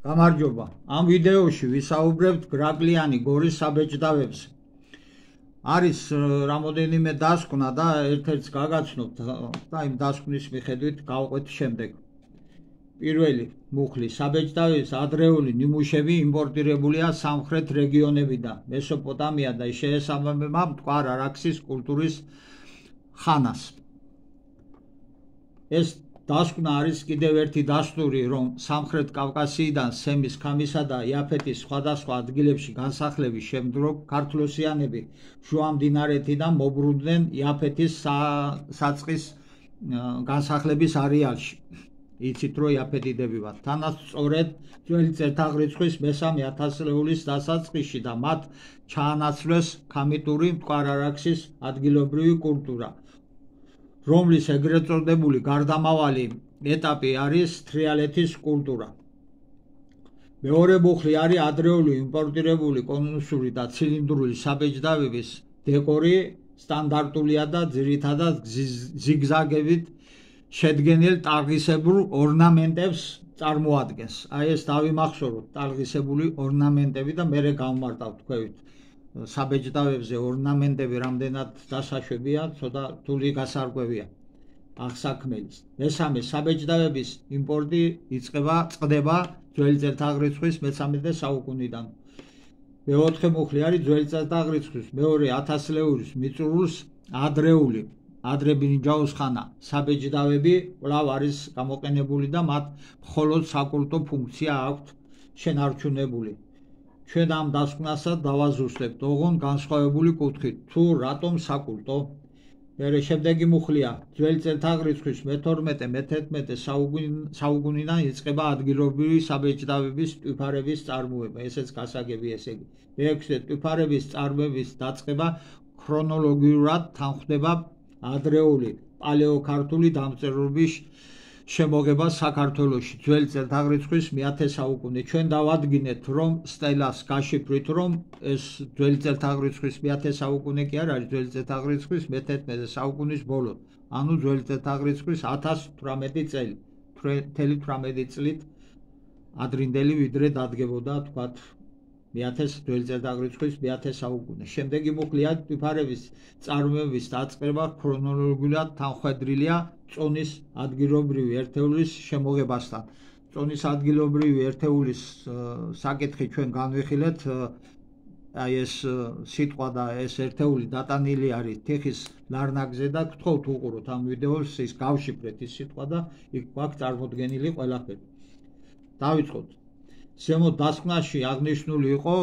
გამარჯობა. Ამ ვიდეოში ვისაუბრებთ გრაკლიანი გორის საბეჭდავებზე. არის რამოდენიმე დასკვნა და ერთ-ერთს გაგაცნობთ და იმ დასკვნის მიხედვით გავყვეთ შემდეგ. პირველი მუხლი საბეჭდავების ადრეული ნიმუშები იმპორტირებულია სამხრეთ რეგიონებიდან, მესოპოტამია და შეესაბამება მტკვარ არაქსის კულტურის ხანას. ეს დასკვნა არის კიდევ ერთი დასტური, რომ სამხრეთ კავკასიიდან სემის, ქამისა და იაფეთის სხვადასხვა ადგილებში განსახლების შემდგომ ქართლოსიანები შუა მდინარეთიდან მობრუნდნენ იაფეთის საწყის განსახლების არეალში. იცით, რომ იაფეთიდებივათ. თანაც სწორედ ძველი წელთაღრიცხვის მესამე ათასწლეულის დასაწყისში და მათ ჩაანაცვლეს ქამიტური მტკვარ არაქსის ადგილობრივი კულტურა, რომლის ეგრეთ წოდებული გარდამავალი ეტაპი არის თრიალეთის კულტურა. მეორე მუხლი არის ადრეული იმპორტირებული კონუსური და ცილინდრული საბეჭდავების დეკორი, სტანდარტულია და ძირითადად ზიგზაგებით შედგენილ ტალღისებურ ორნამენტებს წარმოადგენს. აი ეს დავიმახსოვროთ, ტალღისებული ორნამენტები და მერე გავმარტავთ თქვით. საბეჭდავებზე ორნამენტები რამდენად დასაშვებია, ცოტა რთული გასარკვევია აღსაქმელის. მესამე, საბეჭდავების იმპორტი წყდება ძველი წელთაღრიცხვის მე-13 საუკუნიდან. მეოთხე მუხლი არის ძველი წელთაღრიცხვის მეორე ათასწლეულის მიწურულს ადრე-ბრინჯაოს ხანა. საბეჭდავები კვლავ არის გამოყენებული და მათ მხოლოდ საკულტო ფუნქცია აქვთ შენარჩუნებული. ჩვენ ამ დასკვნასაც დავაზუსტებთ ოღონდ განსხვავებული კუთხით, თუ რატომ საკულტო. შემდეგი მუხლია ძველი წელთაღრიცხვის მე-12-მე-13 საუკუნიდან იწყება ადგილობრივი საბეჭდავების ტვიფარების წარმოება. ესეც გასაგები, ესე იგი. მეექვსე, ტვიფარების წარმოების დაწყება ქრონოლოგიურად თანხვდება ადრეული პალეოქართული დამწერლობის შემოღება საქართველოში ძველი წელთაღრიცხვის მე-10 საუკუნე. ჩვენ დავადგინეთ, რომ სტელას გაშიფრით, რომ ეს ძველი წელთაღრიცხვის მე-10 საუკუნე კი არ არის, ძველი წელთაღრიცხვის მე-11 საუკუნის ბოლო, ანუ ძველი წელთაღრიცხვის 1018 წელი, 18 წლით ადრინდელი ვიდრე დადგებოდა თქვათ მე-10 ძველი წელთაღრიცხვის მე-10 საუკუნე. შემდეგი მუხლია ტვიფარების წარმოების დაწყება ქრონოლოგიურად თანხვედრილია წონის ადგილობრივი ერთეულის შემოღებასთან. წონის ადგილობრივი ერთეულის საკითხი ჩვენ განვიხილეთ. აი ეს სიტყვა და ეს ერთეული დატანილი არის თიხის ლარნაკზე და გთხოვთ უყუროთ ამ ვიდეოს, ის გავშიფრეთ ის სიტყვა და იქ გვაქვს წარმოდგენილი ყველაფერი. დავიწყოთ. ზემოთ დასკვნაში აღნიშნული იყო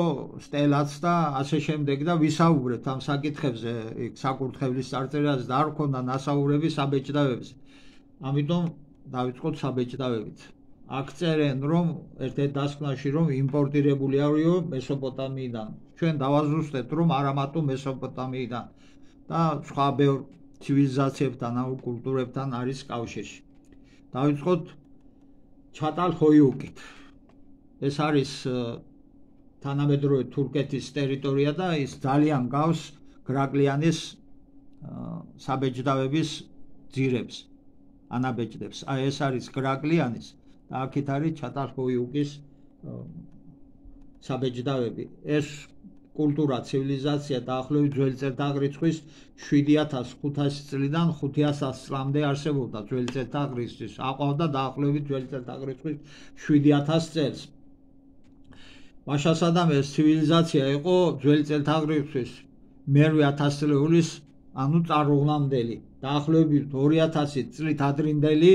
სტელაც და ასე შემდეგ და ვისაუბრეთ ამ საკითხებზე, იქ საკურთხევლის წარწერაზე და არ ქონდა ნასაუბრები საბეჭდავებზე. ამიტომ დავიწყოთ საბეჭდავებით. აქ წერენ, რომ ერთ-ერთ დასკვნაში, რომ იმპორტირებული არისო მესოპოტამიიდან. ჩვენ დავაზუსტეთ, რომ არა მარტო მესოპოტამიიდან და სხვა ბევრ ცივილიზაციებთან ან კულტურებთან არის კავშირში. დავიწყოთ ჩატალ-ჰოიუკით. ეს არის თანამედროვე თურქეთის ტერიტორია და ის ძალიან გავს გრაკლიანის საბეჭდავების ძირებს, ანაბეჭდებს. აი ეს არის გრაკლიანის და აქეთ არის ჩატალ-ჰოიუკის საბეჭდავები. ეს კულტურა, ცივილიზაცია დაახლოებით ძველი წელთაღრიცხვის 7500 წლიდან 5000 წლამდე არსებობდა. ძველი წელთაღრიცხვის აყვავდა დაახლოებით ძველი წელთაღრიცხვის 7000 წელს. მაშასადამ ეს ცივილიზაცია იყო ძველი წელთაღრიცხვის მერვე ათასწლეულის, ანუ წარუღლამდელი, დაახლოებით 2000 წლით ადრინდელი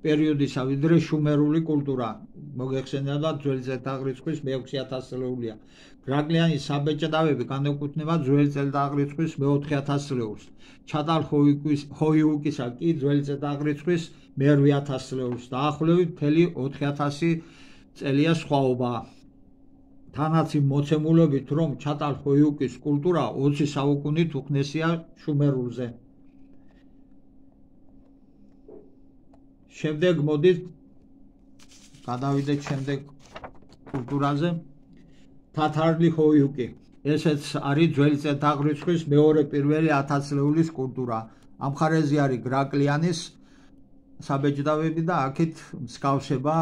პერიოდისა, ვიდრე შუმერული კულტურა. მოგეხსენებათ, ძველი წელთაღრიცხვის მე-6 ათასწლეულია. გრაკლიანის საბეჭდავები განეკუთვნება ძველი წელთაღრიცხვის მე-4 ათასწლეულს. ჩატალ-ჰოიუკისა კი ძველი წელთაღრიცხვის მერვე ათასწლეულს. დაახლოებით მთელი 4000 წელია სხვაობა. თანაც იმ მოცემულობით, რომ ჩატალ-ჰოიუკის კულტურა 20 საუკუნით უხნესია შუმერულზე. შემდეგ მოდით გადავიდეთ შემდეგ კულტურაზე. თათარლი-ჰოიუკი. ესეც არის ძველი წელთაღრიცხვის მეორე-პირველი ათასწლეულის კულტურა. ამ მხარეზე არის გრაკლიანის საბეჭდავები და აქეთ მსგავსება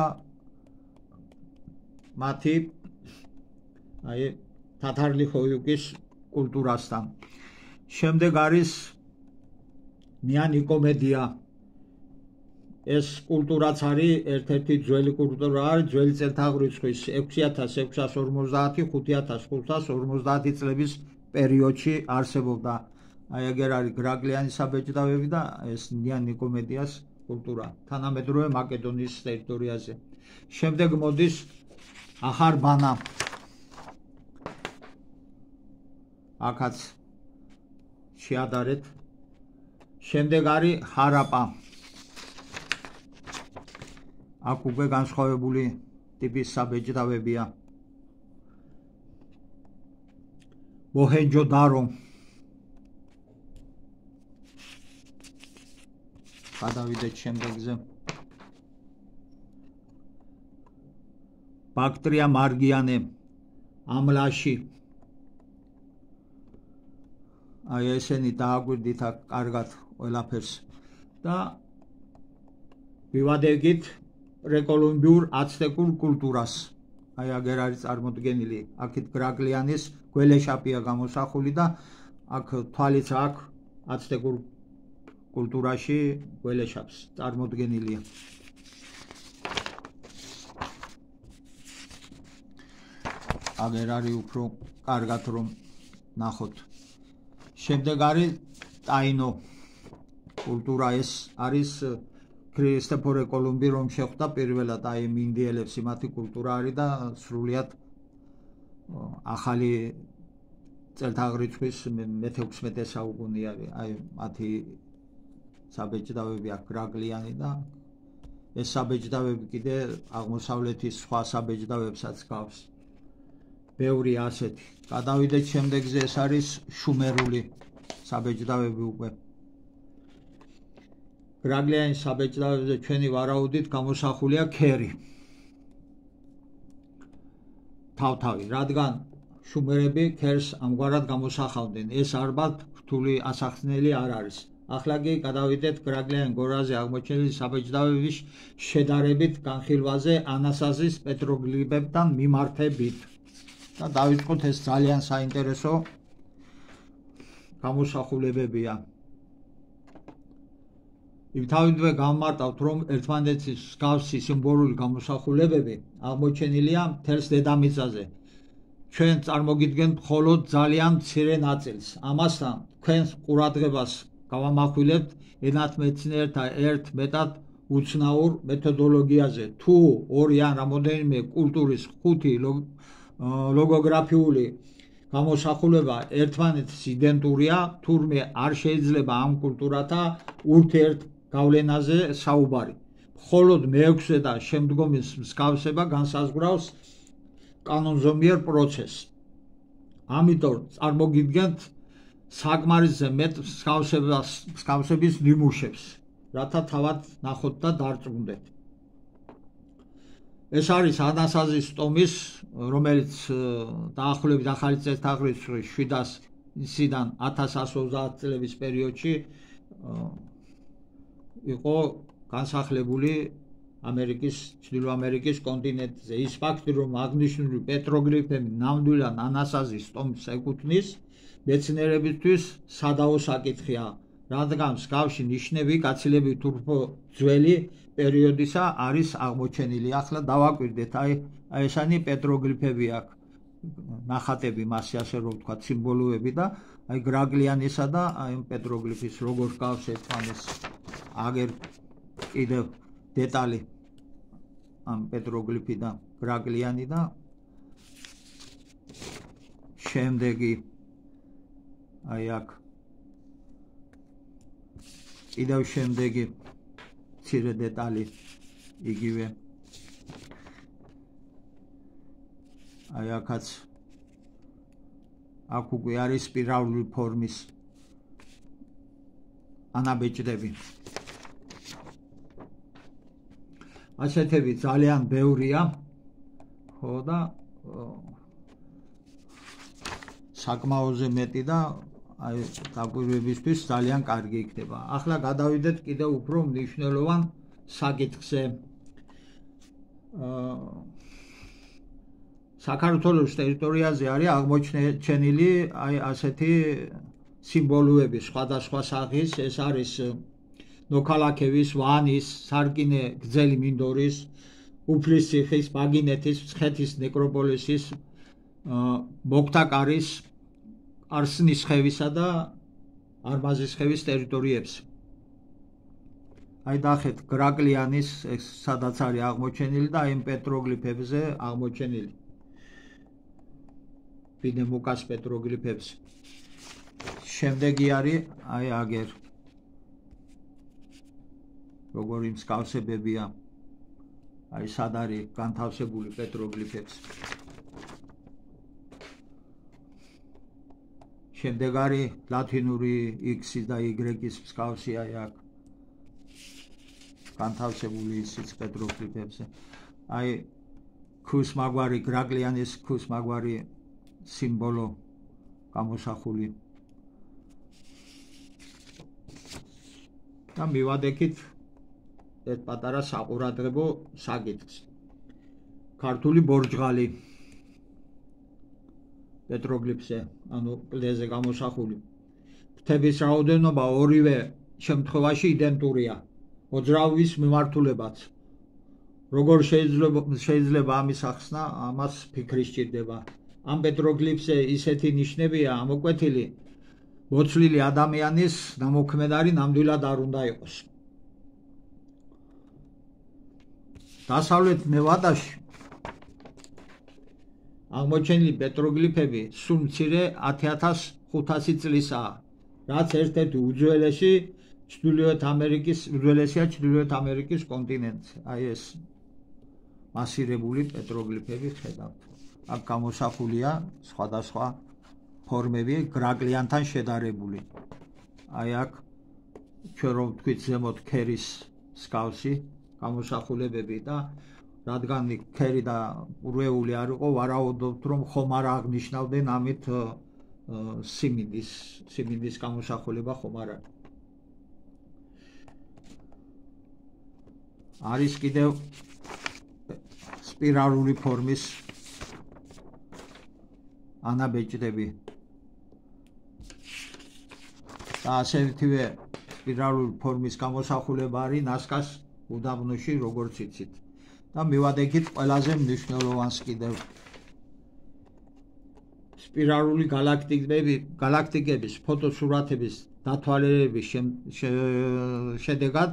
მათი თათარლი ხოიუკის კულტურასთან. შემდეგ არის ნიკომედია. ეს კულტურაც არის ერთ-ერთი ძველი კულტურა არის ძველი წელთაღრიცხვის 6650-5550 წლების პერიოდში არსებობდა. ეგერ არის გრაგლიანის საბეჭდავები და ეს ნიკომედიას კულტურა თანამედროვე მაკედონიის ტერიტორიაზე. შემდეგ მოდის ახარბანა. აქაც შეადარეთ. შემდეგ არის ჰარაპა. აქ უკვე განსხვავებული ტიპის საბეჭდავებია. მოჰენჯო-დარო. გადავიდეთ შემდეგზე. ბაქტრია მარგიანე ამლაში. ესენი დააგვირდით აქ კარგად ყველაფერს და ვივადგეთ პრეკოლუმბიურ აცტეკურ კულტურას. აგერ არის წარმოდგენილი. აქეთ გრაგლიანის გველეშაპია გამოსახული და აქ თვალიც აქვს აცტეკურ კულტურაში გველეშაპს წარმოდგენილია. აგერ არის უფრო კარგად რომ ნახოთ. შემდეგ არის ტაინო კულტურა. ეს არის ქრისტოფორე კოლუმბი რომ შეხვდა პირველად მინდიელებს. მათი კულტურა არის და სრულიად ახალი წელთაღრიცხვის მე-16 საუკუნე არის. მათი საბეჭდავები აქვს გრაგლიანი და ეს საბეჭდავები კიდე აღმოსავლეთის სხვა საბეჭდავებსაც გავს. ბევრი ასეთი. გადავიდეთ შემდეგზე. ეს არის შუმერული საბეჭდავები უკვე. გრაგლიანის საბეჭდავებზე ჩვენი ვარაუდით გამოსახულია ქერი. თავთავი, რადგან შუმერები ქერს ამგვარად გამოსახავდნენ. ეს ალბათ რთული ასახსნელი არ არის. ახლა კი გადავიდეთ გრაგლიან გორაზე აღმოჩენილი საბეჭდავების შედარებით განხილვაზე ანასაზის პეტროგლიფებთან მიმართებით. და დავიწყოთ. ეს ძალიან საინტერესო გამოსახულებებია. იმთავითვე გამმარტავთ რომ ერთმანეთის მსგავსი სიმბოლური გამოსახულებები აღმოჩენილია მთელს დედამიწაზე. ჩვენ წარმოგიდგენთ მხოლოდ ძალიან მცირე ნაწილს. ამასთან თქვენს ყურადღებას გავამახვილებთ ენათმეცნიერთა ერთ მეტად უცნაურ მეთოდოლოგიაზე. თუ ორი ან რამდენიმე კულტურის ხუთი ლოგოგრაფიული გამოსახულება ერთმანეთის იდენტურია, თურმე არ შეიძლება ამ კულტურათა ურთიერთგავლენაზე საუბარი. მხოლოდ მე-6 და შემდგომის მსგავსება განსაზღვრავს კანონზომიერ პროცესს. ამიტომ წარმოგიდგენთ საკმარისზე მეტ მსგავსების ნიმუშებს, რათა თავად ნახოთ და დარწმუნდეთ. ეს არის ანასაზის ტომის, რომელიც დაახლოებით ახალი წელთაღრიცხვის 700-დან 1130 წლების პერიოდში იყო განსახლებული ჩრდილო ამერიკის კონტინენტზე. ის ფაქტი, რომ აღნიშნული პეტროგლიფები ნამდვილად ანასაზის ტომს ეკუთვნის, მეცნიერებისთვის სადავო საკითხია, რადგან მსგავსი ნიშნები გაცილებით უფრო ძველი პერიოდისა არის აღმოჩენილი. ახლა დავაკვირდეთ, ესენი პეტროგლიფები აქვს, ნახატები მასე ასე რომ ვთქვათ, სიმბოლოები და გრაგლიანისა და პეტროგლიფის როგორ გავს ერთმანეთს. აგერ კიდევ დეტალი ამ პეტროგლიფი და გრაგლიანი და შემდეგი აქ კიდევ შემდეგი მცირე დეტალი იგივე აქაც აქ უკვე არის სპირალური ფორმის ანაბეჭდები. ასეთები ძალიან ბევრია, ხო და საკმაოზე მეტი და დაკვირვებისთვის ძალიან კარგი იქნება. ახლა გადავიდეთ კიდევ უფრო მნიშვნელოვან საკითხზე. საქართველოს ტერიტორიაზე არის აღმოჩენილი აი ასეთი სიმბოლოები სხვადასხვა სახის, ეს არის ნოქალაქევის, ვანის, სარკინე, გრძელი მინდორის, უფლისციხის, ბაგინეთის, მცხეთის ნეკროპოლისის, მოგთაკარის, არსნისხევისა და არმაზისხევის ტერიტორიებს. აი ნახეთ გრაკლიანის სადაც არის აღმოჩენილი და იმ პეტროგლიფებზე აღმოჩენილი. ბინემუკას პეტროგლიფებზე. შემდეგი არის აი აგერ. როგორი მსგავსებებია აი სად არის განთავსებული პეტროგლიფებზე. შემდეგ არის ლათინური X-ის და Y-ის მსგავსი აი აქ განთავსებული ისიც პეტროგლიფებზე. აი ქვის მაგვარი გრაკლიანის ქვის მაგვარი სიმბოლო გამოსახული. და მივადექით ერთ პატარა საყურადღებო საკითხს. ქართული ბორჯღალი პეტროგლიფზე, ანუ კლდეზე გამოსახული. ფრთების რაოდენობა ორივე შემთხვევაში იდენტურია. მოძრავის მიმართულებაც. როგორ შეიძლება ამის ახსნა, ამას ფიქრი სჭირდება. ამ პეტროგლიფზე ისეთი ნიშნებია ამოკვეთილი, მოცლილი ადამიანის ნამოქმედარი ნამდვილად არ უნდა იყოს. დასავლეთ ნევადაში აღმოჩენილი პეტროგლიფები სულ მცირე 10,500 წლისაა, რაც ერთ-ერთი უძველესია ჩრდილოეთ ამერიკის კონტინენტზე. აი ეს მასირებული პეტროგლიფები ხედავთ. აქ გამოსახულია სხვადასხვა ფორმები გრაკლიანთან შედარებული. აი აქ ჩვენ რომ ვთქვით ზემოთ ქერის მსგავსი გამოსახულებები და რადგან ქერი და ურვეული არ იყო, ვარაუდობთ რომ ხომ არ აღნიშნავდნენ ამით სიმინდის გამოსახულება ხომ არ არის. არის კიდევ სპირალური ფორმის ანაბეჭდები. და ასეთივე სპირალური ფორმის გამოსახულება არის ნასკას უდაბნოში, როგორც იცით. და მივადექით ყველაზე მნიშვნელოვანს კიდევ. სპირალური გალაქტიკების ფოტოსურათების დათვალიერების შედეგად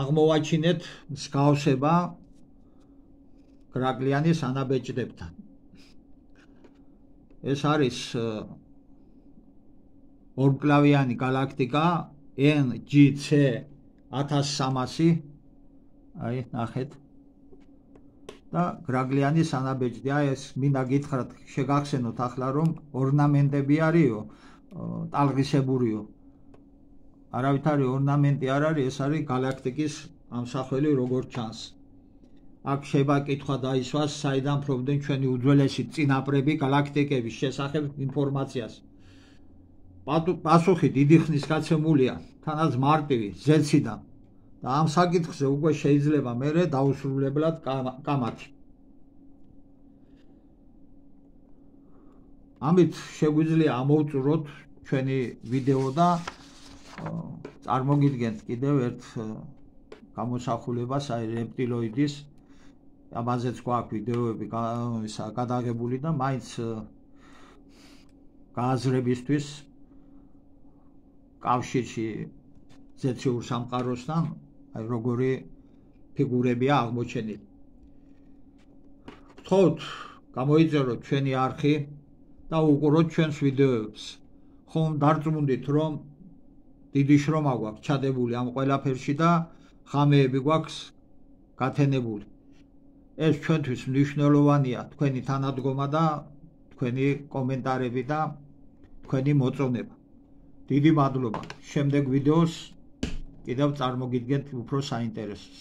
აღმოვაჩინეთ მსგავსება გრაკლიანის ანაბეჭდებთან. ეს არის ორმკლავიანი გალაქტიკა NGC 1300, აი ნახეთ. და გრაკლიანის ანაბეჭდი, აი ეს მინდა გითხრათ, შეგახსენოთ ახლა რომ ორნამენტები არისო, ტალღისებურიო. არავითარი ორნამენტი არ არის, ეს არის გალაქტიკის ამსახველი როგორც ჩანს. აქ შეიძლება კითხვა დაისვას, საიდან ფლობდნენ ჩვენი უძველესი წინაპრები გალაქტიკების შესახებ ინფორმაციას. პასუხი დიდი ხნის გაცემულია, თანაც მარტივი, ზეციდან. და ამ საკითხზე უკვე შეიძლება მერე დაუსრულებლად კამათი. ამით შეგვიძლია ამოვწუროთ ჩვენი ვიდეო და წარმოგიდგენთ კიდევ ერთ გამოსახულებას, აი რეპტილოიდის. ამაზეც გვაქვს ვიდეოები გადაღებული და მაინც გააზრებისთვის კავშირში ზეციურ სამყაროსთან აი როგორი ფიგურებია აღმოჩენილი. ვთხოვთ, გამოიწეროთ ჩვენი არხი და უყუროთ ჩვენს ვიდეოებს. ხომ დარწმუნდით, რომ დიდი შრომა გვაქვს ჩადებული ამ ყველაფერში და ღამეები გვაქვს გათენებული. ეს ჩვენთვის მნიშვნელოვანია თქვენი თანადგომა და თქვენი კომენტარები და თქვენი მოწონება. დიდი მადლობა. შემდეგ ვიდეოს კიდევ წარმოგიდგენთ უფრო საინტერესოს.